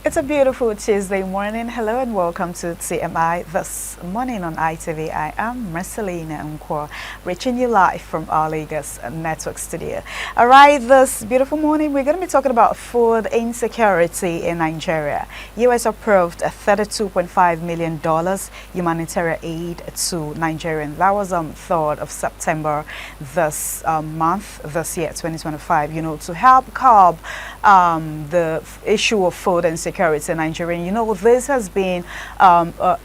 It's a beautiful Tuesday morning. Hello and welcome to TMI this morning on ITV. I am Marcelina Nkwo, reaching you live from our Lagos network studio. All right, this beautiful morning we're going to be talking about food insecurity in Nigeria. U.S. approved a $32.5 million humanitarian aid to Nigerians. That was on 3rd of September this this year, 2025, to help curb the issue of food insecurity in Nigeria. This has been a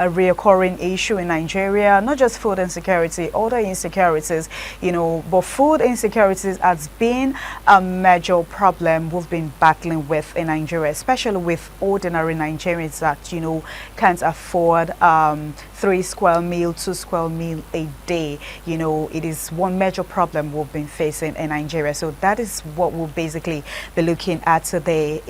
recurring issue in Nigeria, not just food insecurity, other insecurities, but food insecurities has been a major problem we've been battling with in Nigeria, especially with ordinary Nigerians that, can't afford 3 square meal, 2 square meal a day. It is one major problem we've been facing in Nigeria. So that is what we'll basically be looking at today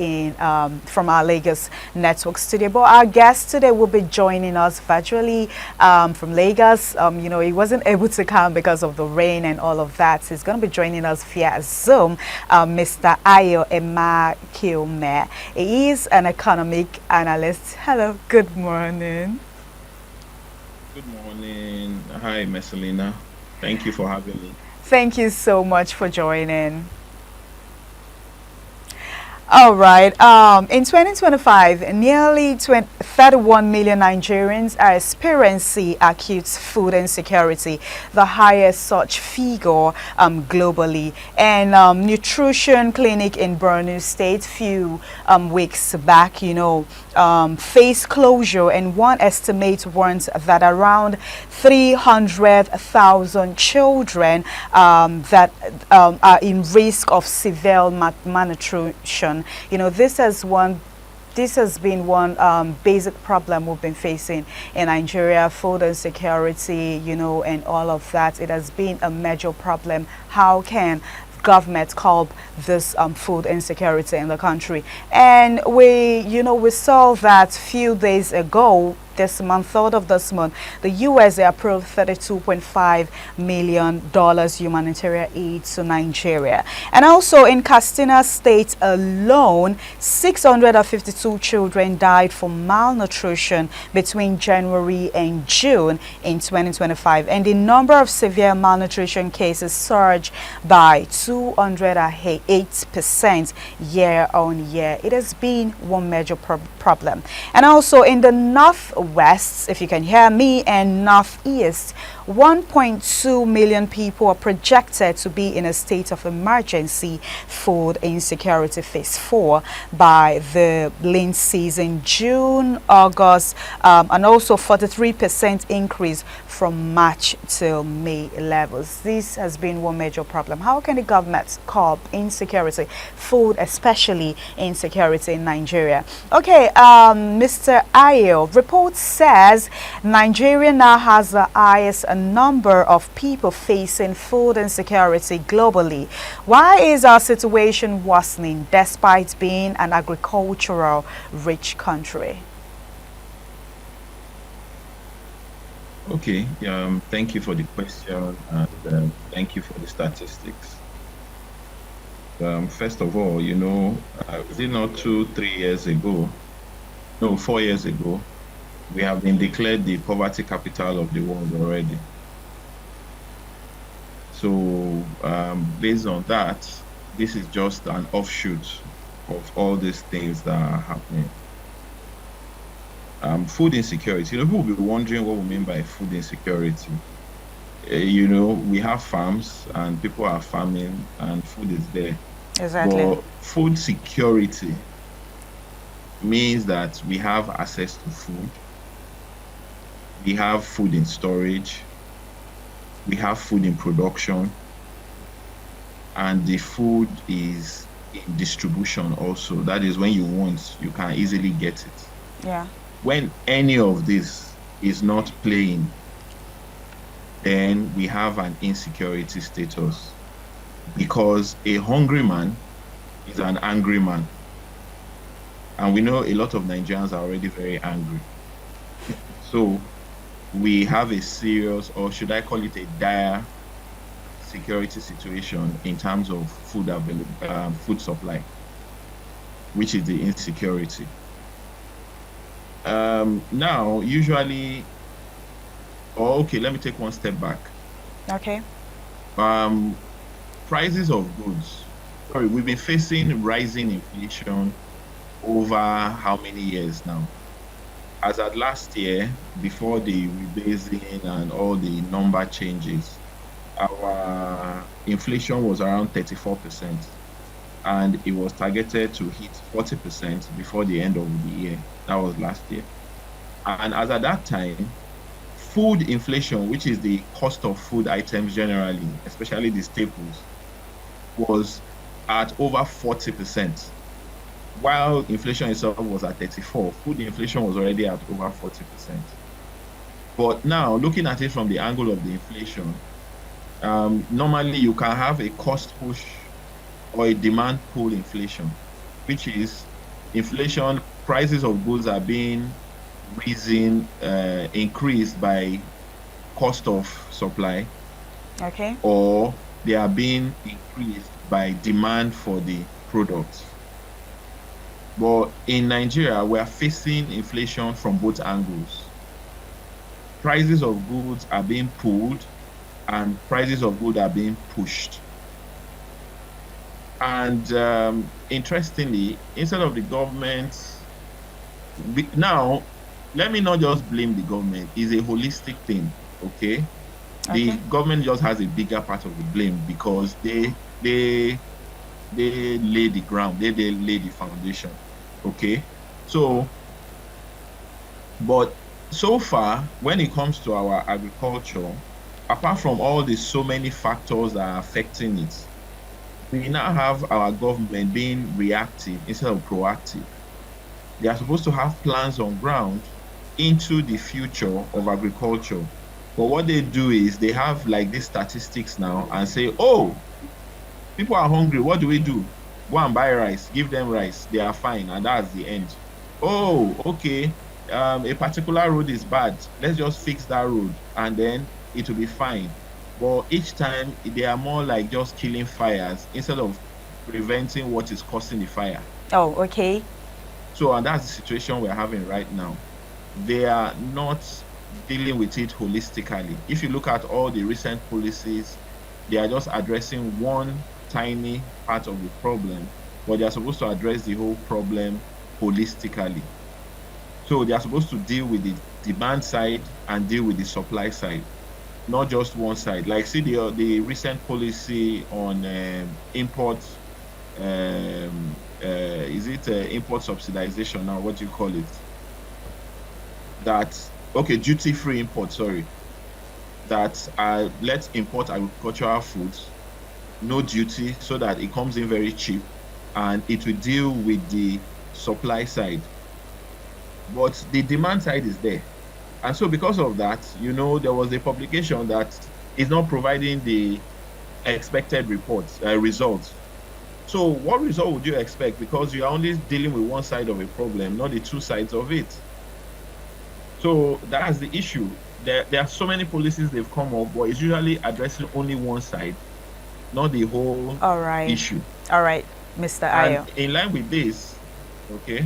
from our Lagos network studio. But our guest today will be joining us virtually from Lagos. He wasn't able to come because of the rain and all of that. So he's going to be joining us via Zoom. Mr. Ayo Emakiome. He is an economic analyst. Hello, good morning. Good morning. Hi, Messalina. Thank you for having me. Thank you so much for joining. All right. In 2025, nearly 31 million Nigerians are experiencing acute food insecurity, the highest such figure globally. And nutrition clinic in Borno State few weeks back, faced closure, and one estimate warns that around 300,000 children that are in risk of severe malnutrition. This has been one basic problem we've been facing in Nigeria, food insecurity, and all of that. It has been a major problem. How can government curb this food insecurity in the country? And we saw that few days ago, this month, 3rd of this month, the U.S. approved $32.5 million humanitarian aid to Nigeria. And also in Katsina State alone, 652 children died from malnutrition between January and June in 2025. And the number of severe malnutrition cases surged by 208% year on year. It has been one major problem. And also in the Northwest, if you can hear me, and Northeast, 1.2 million people are projected to be in a state of emergency food insecurity phase 4 by the lean season, June, August, and also 43% increase from March till May levels. This has been one major problem. How can the government curb insecurity, food, especially insecurity in Nigeria? Okay, Mr. Ayo, report says Nigeria now has the highest number of people facing food insecurity globally. Why is our situation worsening despite being an agricultural rich country? Okay, thank you for the question, and thank you for the statistics. First of all, is it not 3 years ago? No, 4 years ago, we have been declared the poverty capital of the world already. So, based on that, this is just an offshoot of all these things that are happening. Food insecurity. People will be wondering what we mean by food insecurity. We have farms and people are farming and food is there. Exactly. But food security means that we have access to food, we have food in storage, we have food in production, and the food is in distribution also. That is, when you want, you can easily get it. Yeah. When any of this is not playing, then we have an insecurity status, because a hungry man is an angry man. And we know a lot of Nigerians are already very angry. So we have a serious, or should I call it a dire, security situation in terms of food supply. which is the insecurity. Now, usually, okay, let me take one step back. Okay. Um, Prices of goods. Sorry, we've been facing rising inflation over how many years now? As at last year, before the rebasing and all the number changes, our inflation was around 34%, and it was targeted to hit 40% before the end of the year. That was last year. And as at that time, food inflation, which is the cost of food items generally, especially the staples, was at over 40%. While inflation itself was at 34, food inflation was already at over 40%. But now, looking at it from the angle of the inflation, normally you can have a cost push or a demand pull inflation, which is inflation, prices of goods are being increased by cost of supply, Okay. or they are being increased by demand for the products. But in Nigeria, we are facing inflation from both angles. Prices of goods are being pulled and prices of goods are being pushed. And interestingly, instead of the government, now, let me not just blame the government. It's a holistic thing, okay? The government just has a bigger part of the blame because they lay the ground, they lay the foundation, okay? So, but so far, when it comes to our agriculture, apart from all the so many factors that are affecting it, we now have our government being reactive instead of proactive. They are supposed to have plans on ground into the future of agriculture. But what they do is they have like these statistics now and say, oh, people are hungry. What do we do? Go and buy rice, give them rice. They are fine. And that's the end. Oh, okay. A particular road is bad. Let's just fix that road and then it will be fine. But each time they are more like just killing fires instead of preventing what is causing the fire. Oh, okay. So, and that's the situation we're having right now. They are not dealing with it holistically. If you look at all the recent policies, they are just addressing one tiny part of the problem, but they are supposed to address the whole problem holistically. So they are supposed to deal with the demand side and deal with the supply side, not just one side. Like, see the recent policy on import, is it import subsidization now? What do you call it? That, okay, duty-free import, sorry. That let's import agricultural foods, no duty, so that it comes in very cheap and it will deal with the supply side. But the demand side is there. And so because of that, there was a publication that is not providing the expected results. So what result would you expect? Because you are only dealing with one side of a problem, not the two sides of it. So that's the issue. There are so many policies they've come up, but it's usually addressing only one side, not the whole issue. All right, Mr. Ayo. And in line with this, okay.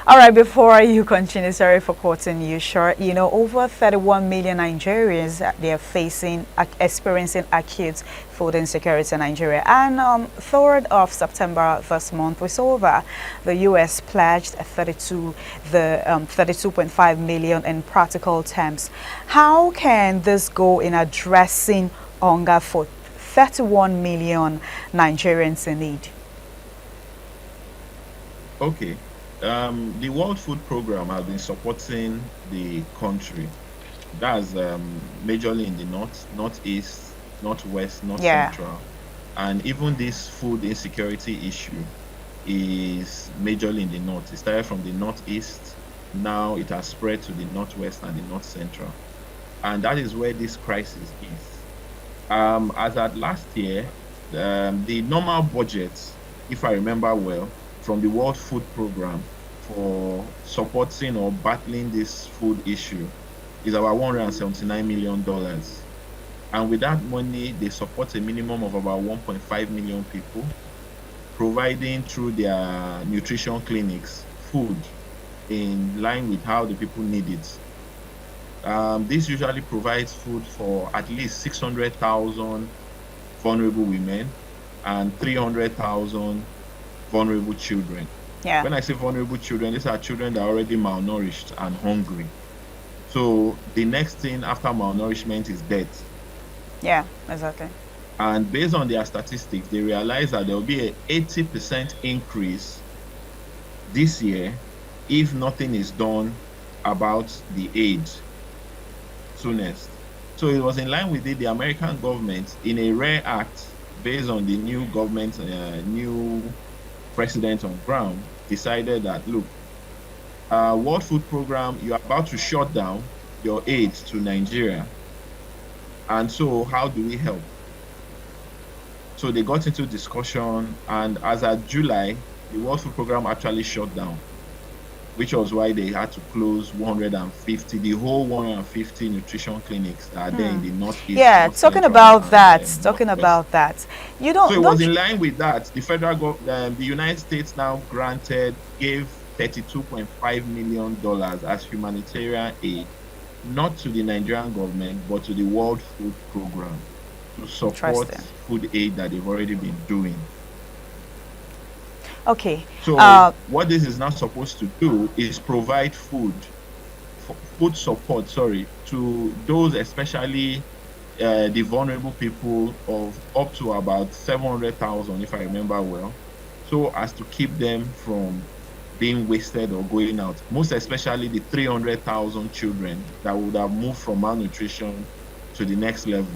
All right, before you continue, sorry for cutting you short. Over 31 million Nigerians, they are experiencing acute food insecurity in Nigeria. And 3rd of September this month, we saw that the U.S. pledged 32.5 million in practical terms. How can this go in addressing hunger for 31 million Nigerians in need? Okay. The World Food Program has been supporting the country. That's majorly in the northeast, northwest, north central. And even this food insecurity issue is majorly in the north. It started from the northeast. Now it has spread to the northwest and the north central. And that is where this crisis is. As at last year, the normal budget, if I remember well, from the World Food Program for supporting or battling this food issue is about $179 million. And with that money, they support a minimum of about 1.5 million people. providing through their nutrition clinics food in line with how the people need it. This usually provides food for at least 600,000 vulnerable women and 300,000 vulnerable children. Yeah. When I say vulnerable children, these are children that are already malnourished and hungry. So the next thing after malnourishment is death. Yeah, exactly. And based on their statistics, they realize that there will be an 80% increase this year if nothing is done about the aid soonest. So it was in line with it, the American government, in a rare act, based on the new government, new president on ground, decided that, look, World Food Program, you're about to shut down your aid to Nigeria. And so how do we help? So they got into discussion, and as of July, the World Food Program actually shut down, which was why they had to close 150, the whole 150 nutrition clinics that are there in the northeast. Yeah, talking about that, you don't. So it was in line with that. The federal government, the United States now gave $32.5 million as humanitarian aid, not to the Nigerian government, but to the World Food Program to support food aid that they've already been doing. Okay. So what this is now supposed to do is provide food support, to those, especially the vulnerable people, of up to about 700,000, if I remember well, so as to keep them from being wasted or going out. Most especially the 300,000 children that would have moved from malnutrition to the next level.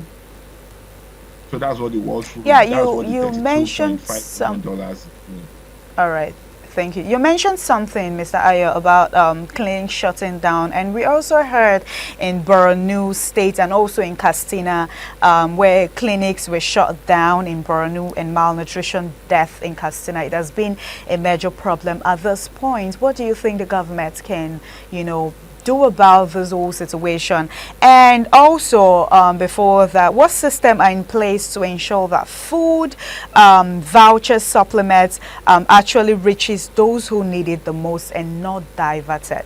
So that's what the World Food. Yeah, you mentioned some. All right, thank you. You mentioned something, Mr. Ayo, about clinics shutting down, and we also heard in Borno State and also in Katsina, where clinics were shut down in Borno, and malnutrition death in Katsina. It has been a major problem at this point. What do you think the government can, do about this whole situation? And also, before that, what system are in place to ensure that food, voucher supplements actually reaches those who need it the most and not diverted?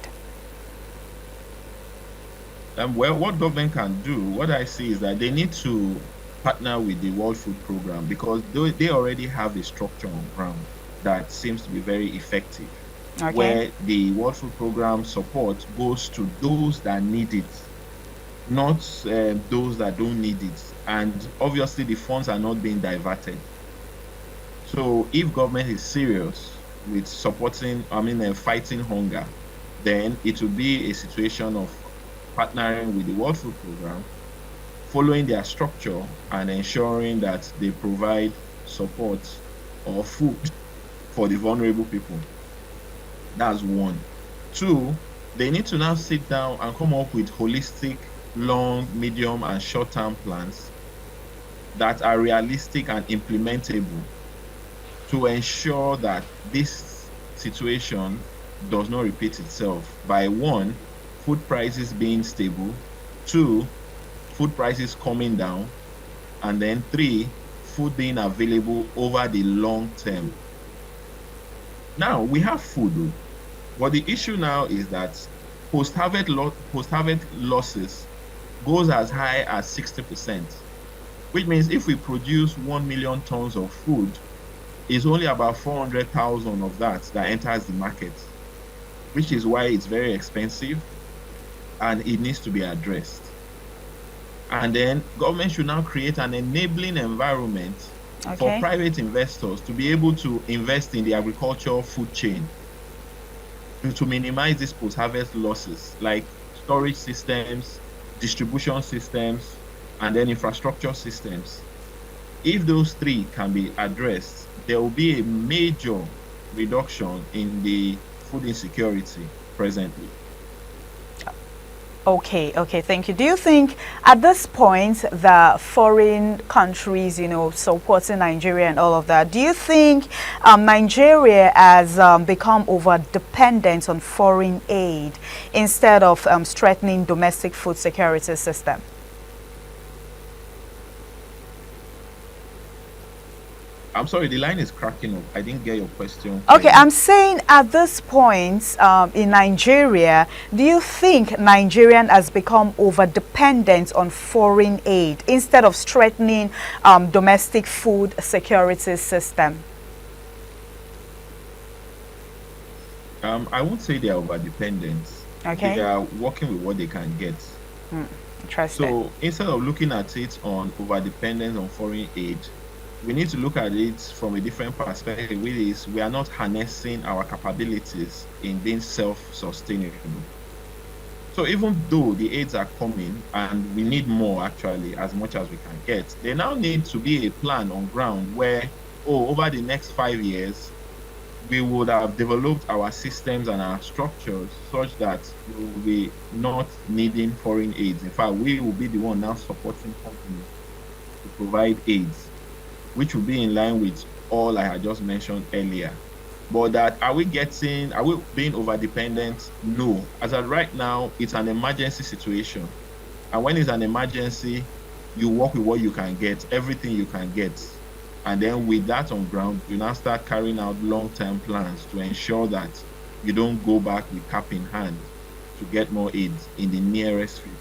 Well, what government can do, what I see is that they need to partner with the World Food Program, because they already have a structure on ground that seems to be very effective. Okay. Where the World Food Program support goes to those that need it, not those that don't need it. And obviously the funds are not being diverted. So if government is serious with supporting, fighting hunger, then it will be a situation of partnering with the World Food Program, following their structure and ensuring that they provide support or food for the vulnerable people. That's one. Two, they need to now sit down and come up with holistic, long, medium, and short-term plans that are realistic and implementable to ensure that this situation does not repeat itself by, one, food prices being stable, two, food prices coming down, and then three, food being available over the long term. Now, we have food, but the issue now is that post-harvest losses goes as high as 60%, which means if we produce 1 million tons of food, it's only about 400,000 of that enters the market, which is why it's very expensive and it needs to be addressed. And then government should now create an enabling environment for private investors to be able to invest in the agricultural food chain to minimize these post-harvest losses, like storage systems, distribution systems, and then infrastructure systems. If those three can be addressed, there will be a major reduction in the food insecurity presently. Okay, thank you. Do you think at this point the foreign countries, supporting Nigeria and all of that, do you think Nigeria has become over-dependent on foreign aid instead of strengthening domestic food security system? I'm sorry, the line is cracking up. I didn't get your question Okay, clearly. I'm saying at this point in Nigeria, do you think Nigerian has become over dependent on foreign aid instead of strengthening domestic food security system? I won't say they are over dependent. They Okay, are working with what they can get. interesting. So instead of looking at it on over dependence on foreign aid, we need to look at it from a different perspective, which is we are not harnessing our capabilities in being self-sustainable. So even though the aids are coming and we need more actually as much as we can get, there now needs to be a plan on ground where, oh, over the next 5 years, we would have developed our systems and our structures such that we will be not needing foreign aids. In fact, we will be the one now supporting companies to provide aids, which will be in line with all I had just mentioned earlier. But that are we being over dependent? No. As of right now, it's an emergency situation. And when it's an emergency, you work with what you can get, everything you can get. And then with that on ground, you now start carrying out long-term plans to ensure that you don't go back with cap in hand to get more aids in the nearest future.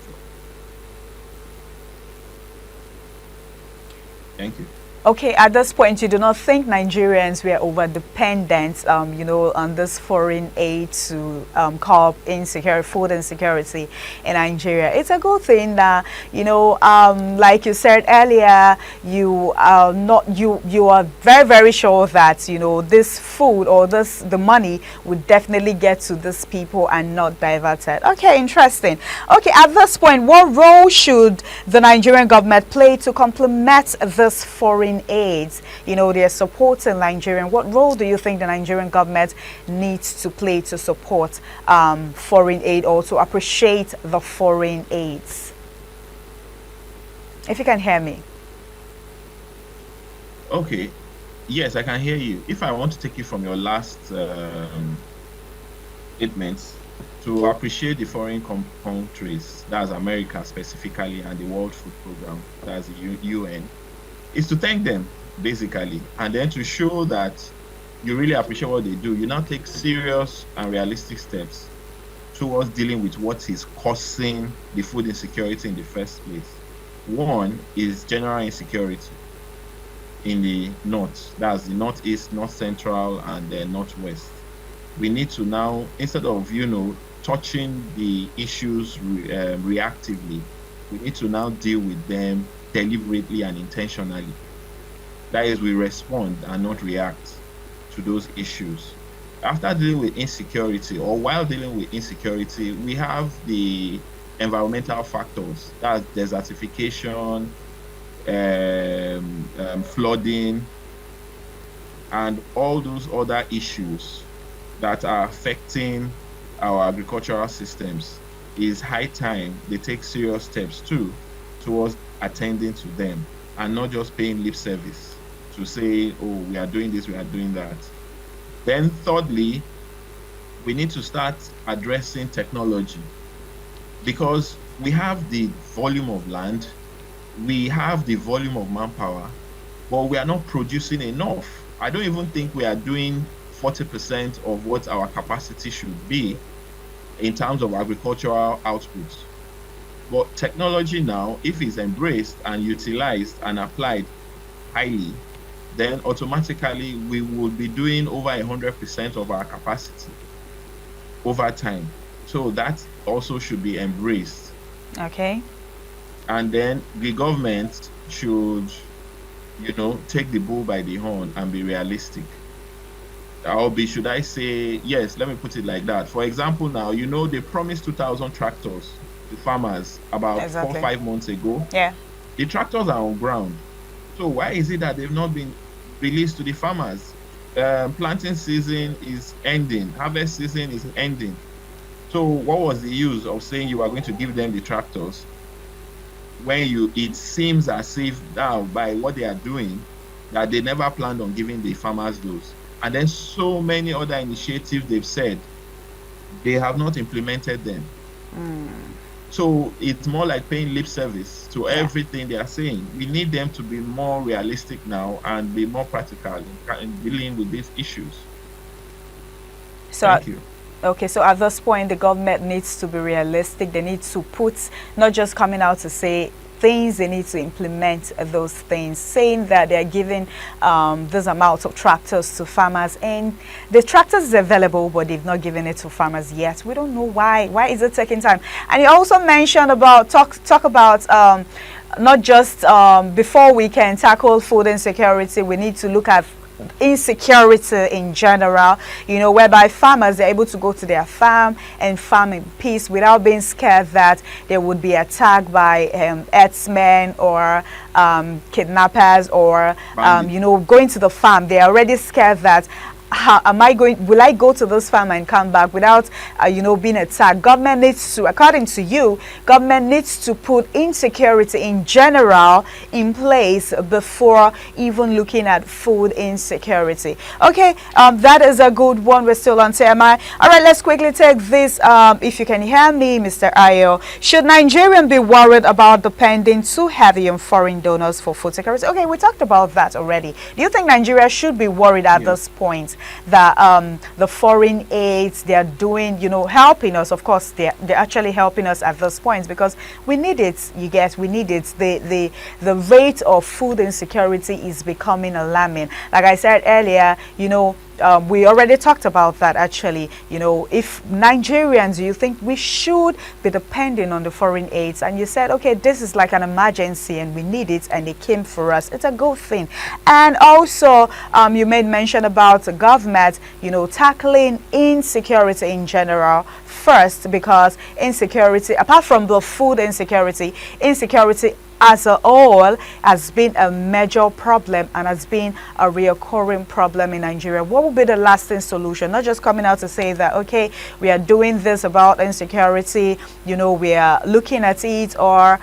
Thank you. Okay, at this point, you do not think Nigerians were over dependent, on this foreign aid to curb insecurity, food insecurity in Nigeria. It's a good thing that, like you said earlier, you are not, you are very, very sure that, this food or the money would definitely get to these people and not diverted. Okay, interesting. Okay, at this point, what role should the Nigerian government play to complement this foreign aids? They're supporting Nigerian. What role do you think the Nigerian government needs to play to support foreign aid or to appreciate the foreign aids? If you can hear me. Okay. Yes, I can hear you. If I want to take you from your last statements to appreciate the foreign countries, that's America specifically, and the World Food Program, that's the UN, is to thank them basically, and then to show that you really appreciate what they do. You now take serious and realistic steps towards dealing with what is causing the food insecurity in the first place. One is general insecurity in the north, that's the northeast, north central, and the northwest. We need to now, instead of touching the issues reactively, we need to now deal with them deliberately and intentionally. That is, we respond and not react to those issues. After dealing with insecurity, or while dealing with insecurity, we have the environmental factors. That's desertification, flooding, and all those other issues that are affecting our agricultural systems. Is high time they take serious steps too towards attending to them and not just paying lip service to say, oh, we are doing this, we are doing that. Then thirdly, we need to start addressing technology, because we have the volume of land, we have the volume of manpower, but we are not producing enough. I don't even think we are doing 40% of what our capacity should be in terms of agricultural output. But technology now, if it's embraced and utilized and applied highly, then automatically we will be doing over 100% of our capacity over time. So that also should be embraced. Okay. And then the government should, take the bull by the horn and be realistic. Or should I say, yes, let me put it like that. For example, now, they promised 2,000 tractors to farmers about Exactly. 4 or 5 months ago. Yeah. The tractors are on ground. So why is it that they've not been released to the farmers? Planting season is ending. Harvest season is ending. So what was the use of saying you are going to give them the tractors when it seems as if now, by what they are doing, that they never planned on giving the farmers those? And then so many other initiatives they've said, they have not implemented them. So it's more like paying lip service to Yeah. everything they are saying. We need them to be more realistic now and be more practical in dealing with these issues. So, Thank you. okay, so at this point, the government needs to be realistic. They need to put, not just coming out to say things, they need to implement those things, saying that they're giving this amount of tractors to farmers, and the tractors is available, but they've not given it to farmers yet. We don't know why. Why is it taking time? And you also mentioned about, talk about not just before we can tackle food insecurity, we need to look at insecurity in general, whereby farmers are able to go to their farm and farm in peace without being scared that they would be attacked by herdsmen or kidnappers, or Bandit. going to the farm. They're already scared that, how am I going, will I go to this farm and come back without being attacked? Government needs to, according to you, government needs to put insecurity in general in place before even looking at food insecurity. Okay, that is a good one. We're still on TMI. All right, let's quickly take this. If you can hear me, Mr. Ayo, should Nigerians be worried about depending too heavy on foreign donors for food security? Okay, we talked about that already. Do you think Nigeria should be worried at Yes. this point that the foreign aids they are doing, helping us? Of course, they're actually helping us at this point because we need it. You guys, we need it. The rate of food insecurity is becoming alarming. Like I said earlier, we already talked about that actually. If Nigerians, you think we should be depending on the foreign aids, and you said, okay, this is like an emergency and we need it, and it came for us, it's a good thing. And also, you made mention about the government, tackling insecurity in general first, because insecurity, apart from the food insecurity, insecurity as a whole has been a major problem and has been a reoccurring problem in Nigeria. What will be the lasting solution? Not just coming out to say that, okay, we are doing this about insecurity, we are looking at it, or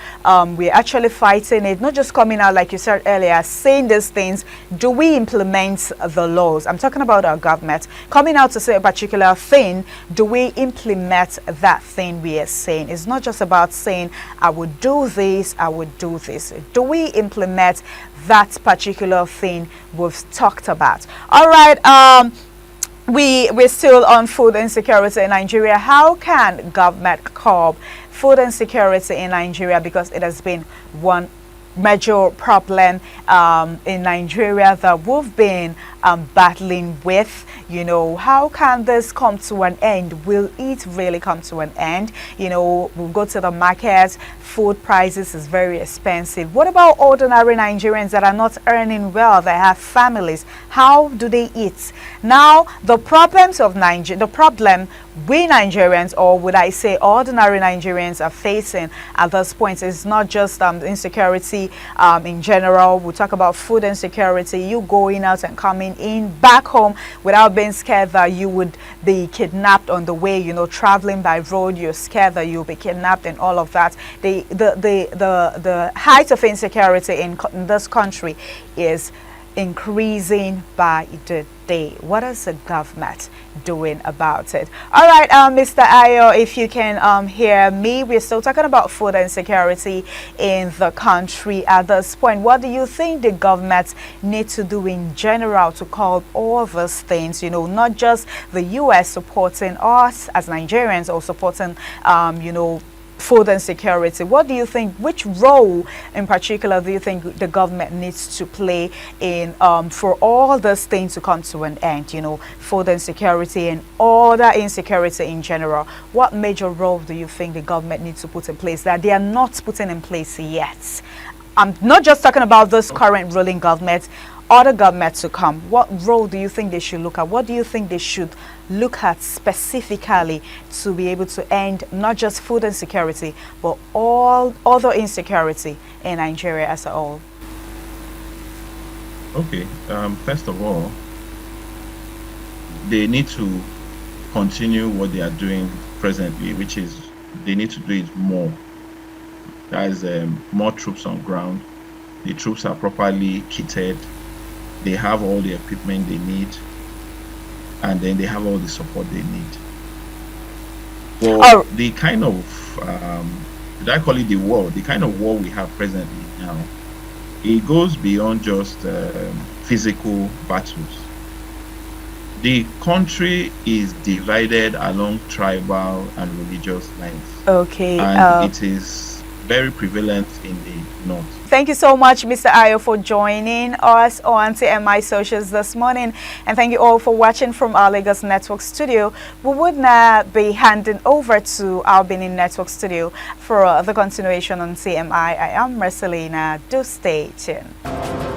we're actually fighting it. Not just coming out, like you said earlier, saying these things. Do we implement the laws? I'm talking about our government. Coming out to say a particular thing, do we implement that thing we are saying? It's not just about saying, I would do this, I would do this. Do we implement that particular thing we've talked about? All right, we're still on food insecurity in Nigeria. How can government curb food insecurity in Nigeria? Because it has been one major problem in Nigeria that we've been battling with. How can this come to an end? Will it really come to an end? We'll go to the market, food prices is very expensive. What about ordinary Nigerians that are not earning well, that have families? How do they eat? Now, the problems of Nigeria, the problem we Nigerians, or would I say ordinary Nigerians, are facing at this point is not just insecurity in general. We'll talk about food insecurity, you going out and coming in back home without being scared that you would be kidnapped on the way, traveling by road, you're scared that you'll be kidnapped and all of that. The height of insecurity in this country is increasing by the day. What is the government doing about it? All right, Mr. Ayo, if you can hear me, we're still talking about food insecurity in the country at this point. What do you think the government need to do in general to curb all these things? Not just the U.S. supporting us as Nigerians, or supporting, food insecurity. What do you think, which role in particular do you think the government needs to play in for all these things to come to an end, food insecurity and other insecurity in general? What major role do you think the government needs to put in place that they are not putting in place yet? I'm not just talking about this current ruling government, other governments to come. What role do you think they should look at? What do you think they should look at specifically to be able to end not just food insecurity, but all other insecurity in Nigeria as a whole? Okay. First of all, they need to continue what they are doing presently, which is they need to do it more. There is more troops on ground. The troops are properly kitted. They have all the equipment they need, and then they have all the support they need. Well, Oh, the kind of should I call it the war, the kind of war we have presently now, it goes beyond just physical battles. The country is divided along tribal and religious lines, Okay. and it is very prevalent in the north. Thank you so much, Mr. Ayo, for joining us on TMI Socials this morning. And thank you all for watching from our Lagos Network studio. We would now be handing over to our Benin Network studio for the continuation on TMI. I am Marcelina. Do stay tuned.